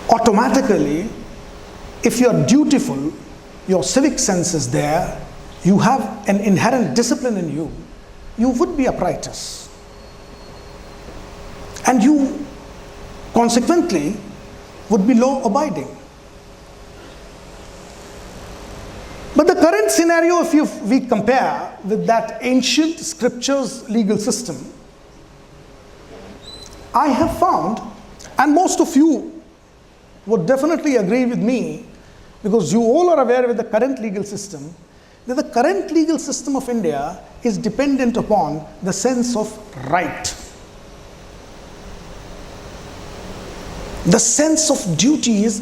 automatically, if you are dutiful, your civic sense is there, you have an inherent discipline in you, you would be uprightous. And you, consequently, would be law-abiding. But the current scenario, if we compare with that ancient scriptures legal system, I have found, and most of you would definitely agree with me, because you all are aware with the current legal system, that the current legal system of India is dependent upon the sense of right. The sense of duty is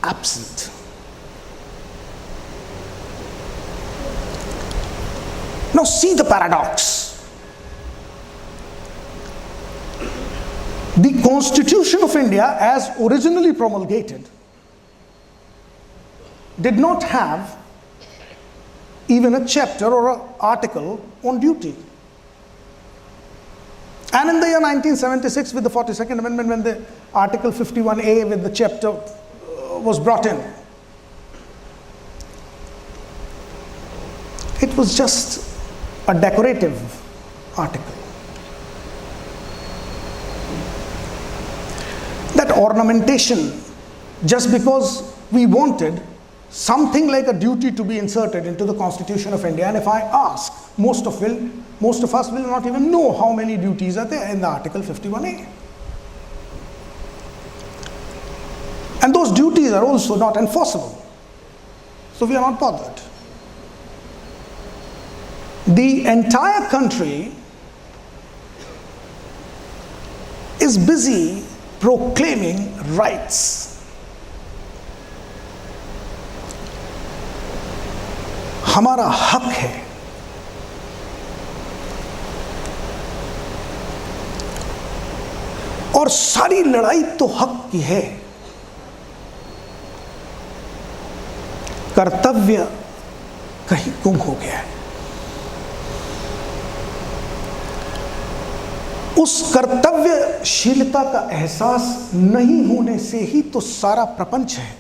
absent. Now see the paradox. The Constitution of India, as originally promulgated, did not have even a chapter or an article on duty. And in the year 1976, with the 42nd Amendment, when the Article 51A with the chapter was brought in, it was just a decorative article. That ornamentation, just because we wanted something like a duty to be inserted into the Constitution of India, and if I ask, most of us will not even know how many duties are there in the Article 51A. And those duties are also not enforceable. So we are not bothered. The entire country is busy proclaiming rights. हमारा हक है. और सारी लड़ाई तो हक की है. कर्तव्य कहीं गुम हो गया है. उस कर्तव्यशीलता का एहसास नहीं होने से ही तो सारा प्रपंच है.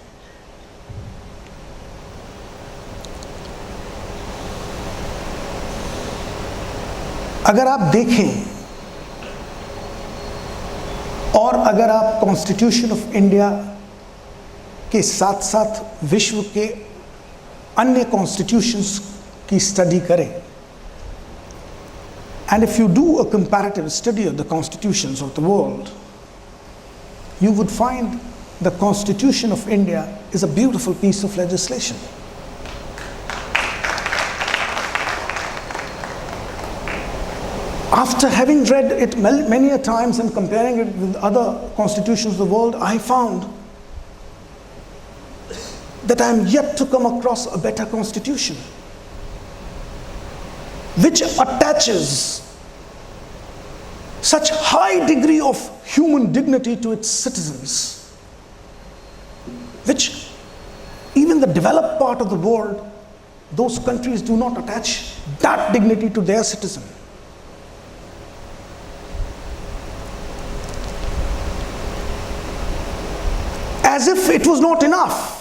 अगर आप देखें और अगर आप कॉन्स्टिट्यूशन ऑफ इंडिया के साथ साथ विश्व के अन्य कॉन्स्टिट्यूशंस की स्टडी करें, and if you do a comparative study of the constitutions of the world, you would find the Constitution of India is a beautiful piece of legislation. After having read it many a times and comparing it with other constitutions of the world, I found that I am yet to come across a better constitution which attaches such high degree of human dignity to its citizens, which even the developed part of the world, those countries do not attach that dignity to their citizen. As if it was not enough.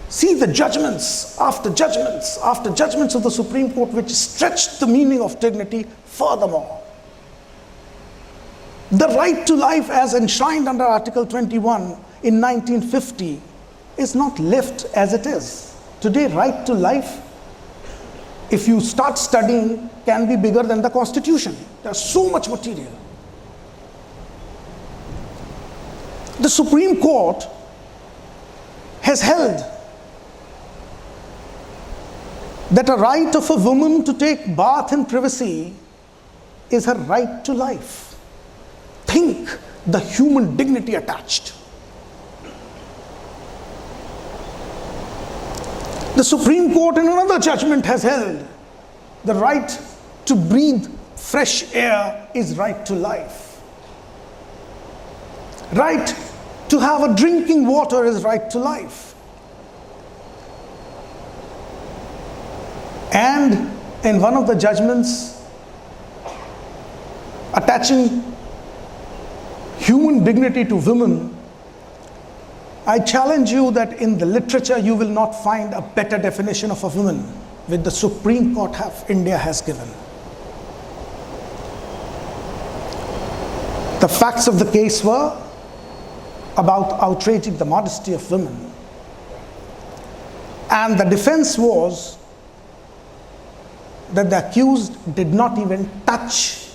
See the judgments after judgments after judgments of the Supreme Court which stretched the meaning of dignity furthermore. The right to life as enshrined under Article 21 in 1950 is not left as it is. Today, right to life, if you start studying, can be bigger than the Constitution. There's so much material. The Supreme Court has held that a right of a woman to take bath in privacy is her right to life. Think the human dignity attached. The Supreme Court in another judgment has held the right to breathe fresh air is right to life. Right to have a drinking water is right to life. And in one of the judgments attaching human dignity to women, I challenge you that in the literature you will not find a better definition of a woman which the Supreme Court of India has given. The facts of the case were about outraging the modesty of women. And the defense was that the accused did not even touch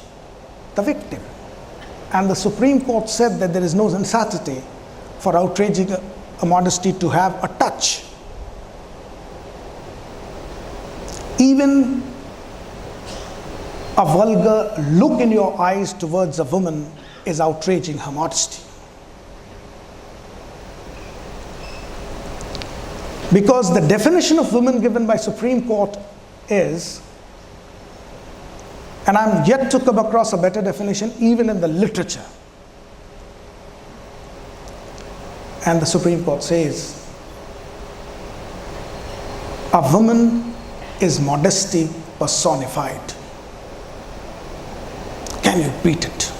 the victim. And the Supreme Court said that there is no necessity for outraging a modesty to have a touch. Even a vulgar look in your eyes towards a woman is outraging her modesty. Because the definition of woman given by Supreme Court is, and I'm yet to come across a better definition even in the literature. And the Supreme Court says, a woman is modesty personified. Can you beat it?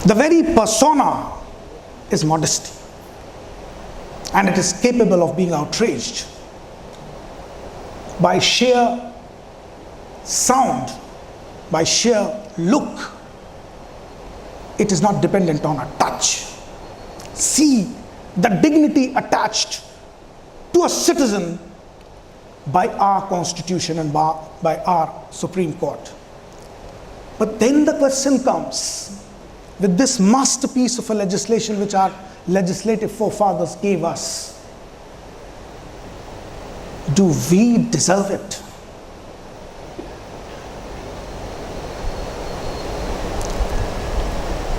The very persona is modesty. And it is capable of being outraged by sheer sound, by sheer look. It is not dependent on a touch. See the dignity attached to a citizen by our Constitution and by our Supreme Court. But then the question comes, with this masterpiece of a legislation which our legislative forefathers gave us, do we deserve it?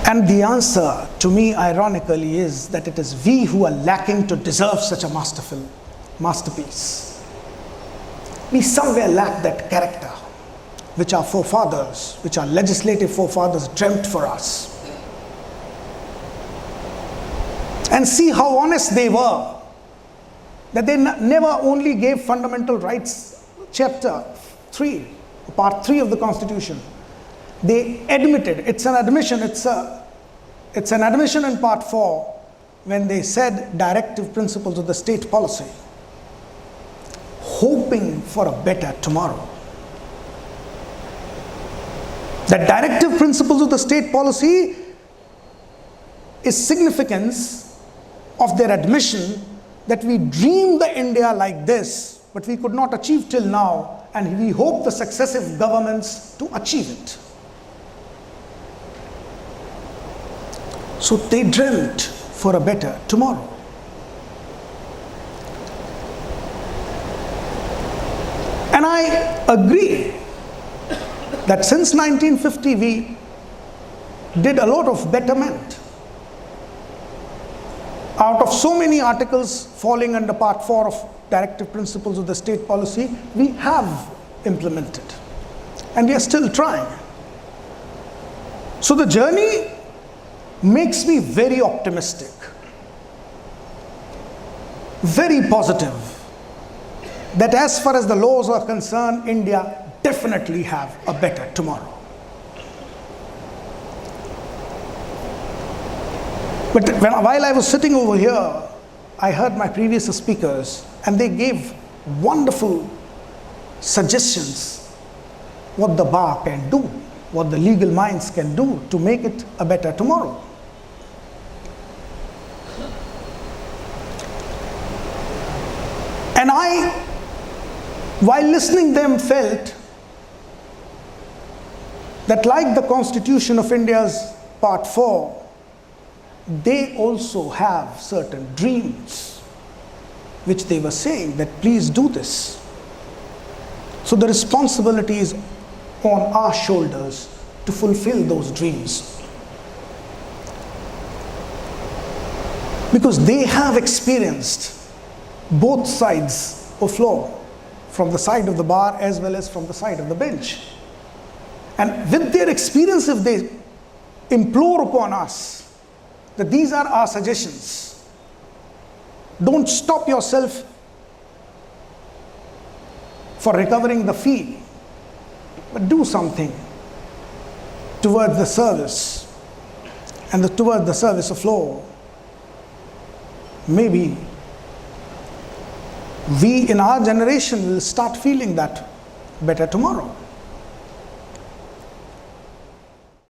And the answer to me, ironically, is that it is we who are lacking to deserve such a masterpiece. We somewhere lack that character which our forefathers, which our legislative forefathers dreamt for us. And see how honest they were, that they never only gave fundamental rights, chapter 3, part 3 of the Constitution. They admitted, it's an admission in part 4 when they said directive principles of the state policy, hoping for a better tomorrow. The directive principles of the state policy is significance of their admission that we dreamed the India like this, but we could not achieve till now, and we hope the successive governments to achieve it. So they dreamt for a better tomorrow. And I agree that since 1950 we did a lot of betterment. Out of so many articles falling under part 4 of directive principles of the state policy, we have implemented, and we are still trying. So the journey makes me very optimistic, very positive, that as far as the laws are concerned, India definitely have a better tomorrow. But while I was sitting over here, I heard my previous speakers, and they gave wonderful suggestions what the bar can do, what the legal minds can do to make it a better tomorrow. And I, while listening them, felt that like the Constitution of India's part 4, they also have certain dreams which they were saying that please do this. So the responsibility is on our shoulders to fulfill those dreams. Because they have experienced both sides of law, from the side of the bar as well as from the side of the bench. And with their experience, if they implore upon us that these are our suggestions, don't stop yourself for recovering the fee, but do something towards the service and toward the service of law. maybe we in our generation will start feeling that better tomorrow.